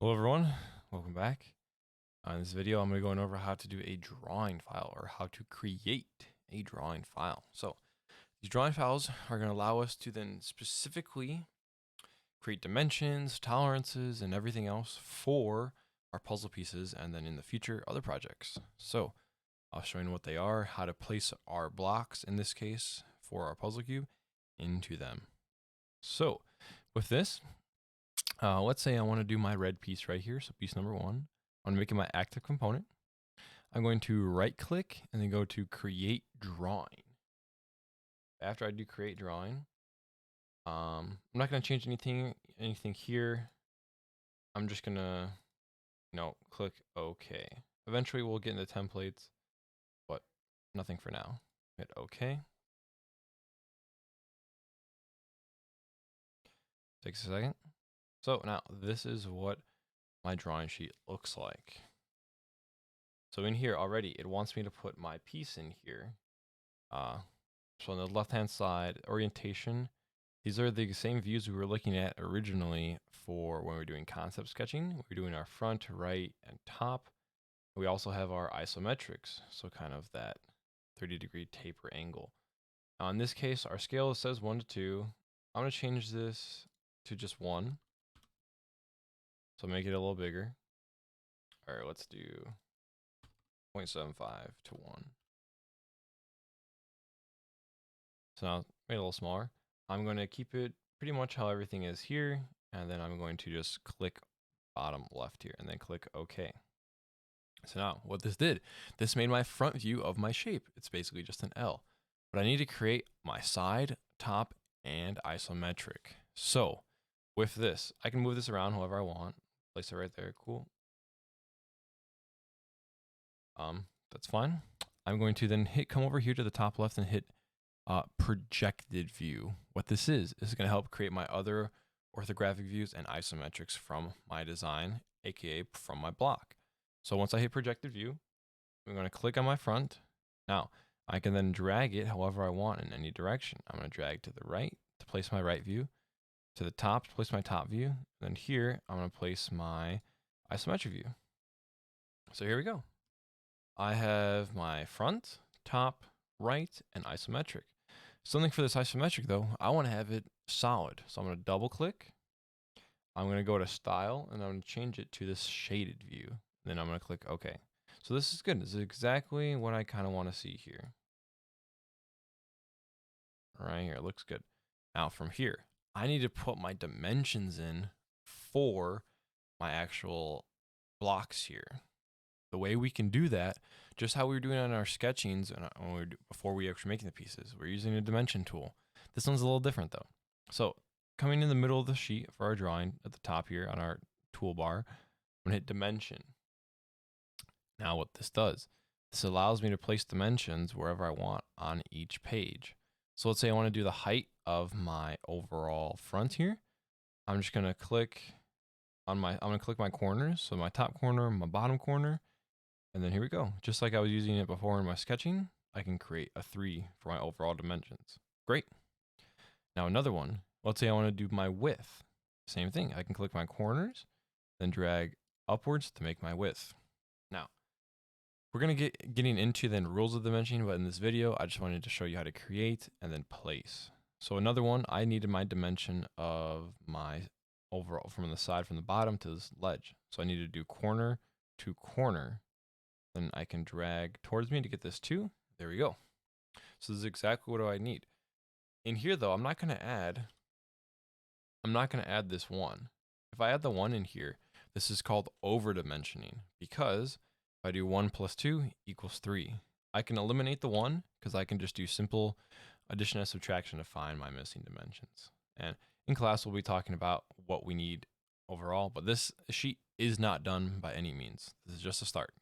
Hello everyone, welcome back. In this video, I'm going to go over how to do a drawing file or how to create a drawing file. So these drawing files are going to allow us to then specifically create dimensions, tolerances, and everything else for our puzzle pieces and then in the future other projects. So I'll show you what they are, how to place our blocks in this case for our puzzle cube into them. So with this, let's say I want to do my red piece right here. So piece number 1, I'm going to make it my active component. I'm going to right click and then go to create drawing. After I do create drawing, I'm not going to change anything here. I'm just going to, click OK. Eventually we'll get into templates, but nothing for now. Hit OK. Takes a second. So now this is what my drawing sheet looks like. So in here already, it wants me to put my piece in here. So on the left-hand side, orientation, these are the same views we were looking at originally for when we were doing concept sketching. We're doing our front, right, and top. We also have our isometrics, so kind of that 30-degree taper angle. Now in this case, our scale says 1 to 2. I'm going to change this to just 1. So make it a little bigger. All right, let's do 0.75 to 1. So now made it a little smaller. I'm going to keep it pretty much how everything is here. And then I'm going to just click bottom left here and then click OK. So now what this did, this made my front view of my shape. It's basically just an L. But I need to create my side, top, and isometric. So with this, I can move this around however I want. Place it right there. Cool. That's fine. I'm going to then come over here to the top left and hit projected view. What this is going to help create my other orthographic views and isometrics from my design, aka from my block. So once I hit projected view, I'm going to click on my front. Now I can then drag it however I want in any direction. I'm going to drag to the right to place my right view, to the top to place my top view, and then here I'm going to place my isometric view. So here we go. I have my front, top, right, and isometric. Something for this isometric though, I want to have it solid. So I'm going to double click. I'm going to go to style and I'm going to change it to this shaded view. Then I'm going to click OK. So this is good. This is exactly what I kind of want to see here. Right here, it looks good. Now from here, I need to put my dimensions in for my actual blocks here. The way we can do that, just how we were doing on our sketchings and before we actually making the pieces, we're using a dimension tool. This one's a little different though. So coming in the middle of the sheet for our drawing at the top here on our toolbar, I'm gonna hit dimension. Now what this does, this allows me to place dimensions wherever I want on each page. So let's say I want to do the height of my overall front here. I'm just gonna click on I'm gonna click my corners. So my top corner, my bottom corner. And then here we go. Just like I was using it before in my sketching, I can create a 3 for my overall dimensions. Great. Now another one, let's say I want to do my width. Same thing. I can click my corners, then drag upwards to make my width. Now, we're going to getting into then rules of dimensioning, but in this video, I just wanted to show you how to create and then place. So another one, I needed my dimension of my overall from the side, from the bottom to this ledge. So I need to do corner to corner. Then I can drag towards me to get this 2. There we go. So this is exactly what I need. In here though, I'm not going to add this 1. If I add the 1 in here, this is called over-dimensioning because if I do 1 plus 2 equals 3. I can eliminate the 1 because I can just do simple addition and subtraction to find my missing dimensions. And in class, we'll be talking about what we need overall, but this sheet is not done by any means. This is just a start.